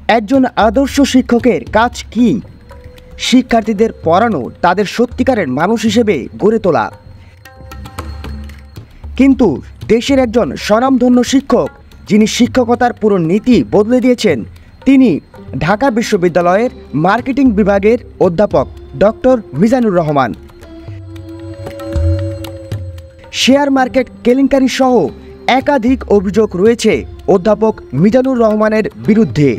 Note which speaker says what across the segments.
Speaker 1: একজন আদর্শ শিক্ষকের কাজ কি? শিক্ষার্থীদের পড়ানো, তাদের সত্যিকারের মানুষ হিসেবে গড়ে তোলা। কিন্তু দেশের একজন স্বনামধন্য শিক্ষক, যিনি শিক্ষকতার পুরো নীতি বদলে দিয়েছেন, তিনি ঢাকা বিশ্ববিদ্যালয়ের মার্কেটিং বিভাগের অধ্যাপক doctor Mizanur Rahman. Share market কেলেঙ্কারি সহ একাধিক অভিযোগ রয়েছে অধ্যাপক মিজানুর রহমানের বিরুদ্ধে।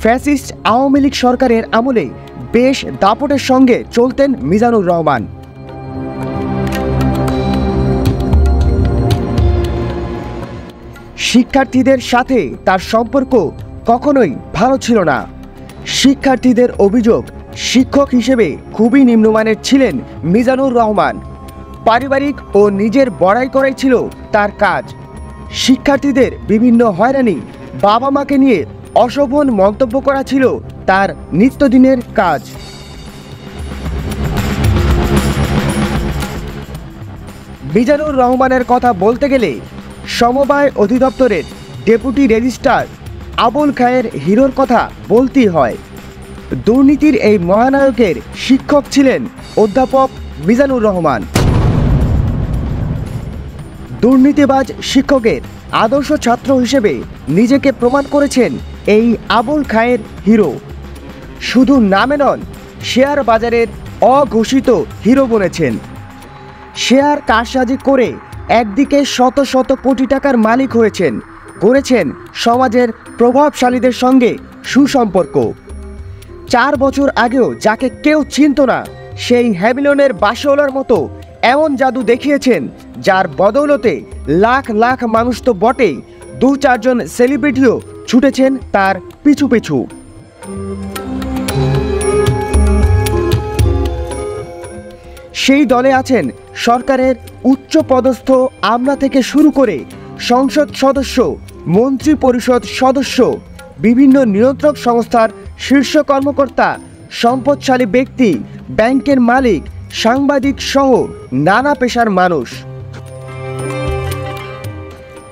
Speaker 1: ফ্যাসিস্ট আওয়ামী লীগ সরকারের আমলে বেশ দাপটের সঙ্গে চলতেন মিজানুর রহমান। শিক্ষার্থীদের সাথে তার সম্পর্ক কখনোই ভালো ছিল না। শিক্ষার্থীদের অভিযোগ, শিক্ষক হিসেবে খুবই নিম্নমানের ছিলেন মিজানুর রহমান। পারিবারিক ও নিজের বড়াই করাই ছিল তার কাজ। শিক্ষার্থীদের বিভিন্ন হয়রানি, বাবা মাকে নিয়ে অশোভন মন্তব্য করা ছিল তার নিত্যদিনের কাজ। মিজানুর রহমানের কথা বলতে গেলে সমবায় অধিদপ্তরের ডেপুটি রেজিস্ট্রার আবুল খায়ের হিরোর কথা বলতেই হয়। দুর্নীতির এই মহানায়কের শিক্ষক ছিলেন অধ্যাপক মিজানুর রহমান। দুর্নীতিবাজ শিক্ষকের আদর্শ ছাত্র হিসেবে নিজেকে প্রমাণ করেছেন এই আবুল খায়ের হিরো। শুধু নামে নন, শেয়ার বাজারের অঘোষিত হিরো বনেছেন। শেয়ার কারসাজি করে একদিকে শত শত কোটি টাকার মালিক হয়েছেন, গড়েছেন সমাজের প্রভাবশালীদের সঙ্গে সুসম্পর্ক। 4 বছর আগেও যাকে কেউ চিনত না, সেই হ্যামিলনের বাসওয়ালার মতো এমন জাদু দেখিয়েছেন, যার বদৌলতে লাখ লাখ মানুষ তো বটেই, 2-4 জন সেলিব্রিটিও ছুটেছেন তার পিছু পিছু। সেই দলে আছেন সরকারের উচ্চ পদস্থ আমলা থেকে শুরু করে সংসদ সদস্য, মন্ত্রী পরিষদ সদস্য, বিভিন্ন নিয়ন্ত্রক সংস্থার শীর্ষ কর্মকর্তা, সম্পদশালী ব্যক্তি, ব্যাংকের মালিক, সাংবাদিক সহ নানা পেশার মানুষ।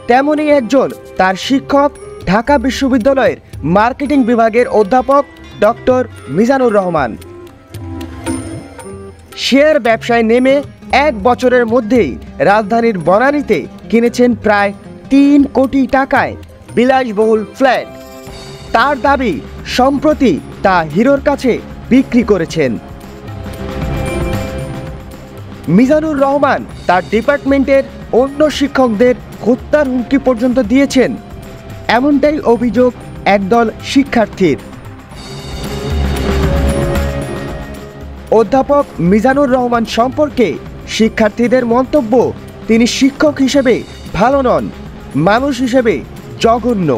Speaker 1: তেমনই একজন তার শিক্ষক, ঢাকা বিশ্ববিদ্যালয়ের মার্কেটিং বিভাগের অধ্যাপক ডক্টর মিজানুর রহমান। শেয়ার ব্যবসায় নেমে 1 বছরের মধ্যেই রাজধানীর বনানীতে কিনেছেন প্রায় 3 কোটি টাকায় বিলাসবহুল ফ্ল্যাট। তার দাবি, সম্প্রতি তা হিরোর কাছে বিক্রি করেছেন। মিজানুর রহমান তার ডিপার্টমেন্টের অন্য শিক্ষকদের হত্যার হুমকি পর্যন্ত দিয়েছেন, এমনটাই অভিযোগ একদল শিক্ষার্থীর। অধ্যাপক মিজানুর রহমান সম্পর্কে শিক্ষার্থীদের মন্তব্য, তিনি শিক্ষক হিসেবে ভালো নন, মানুষ হিসেবে জঘন্য।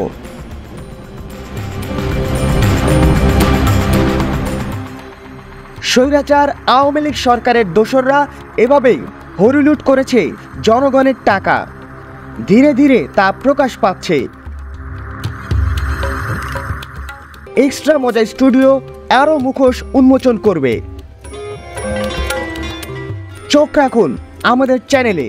Speaker 1: স্বৈরাচার আওয়ামী লীগ সরকারের দোসররা এভাবেই হরিলুট করেছে জনগণের টাকা। ধীরে ধীরে তা প্রকাশ পাচ্ছে। এক্সট্রা মজা স্টুডিও আরও মুখোশ উন্মোচন করবে। চোখ রাখুন আমাদের চ্যানেলে।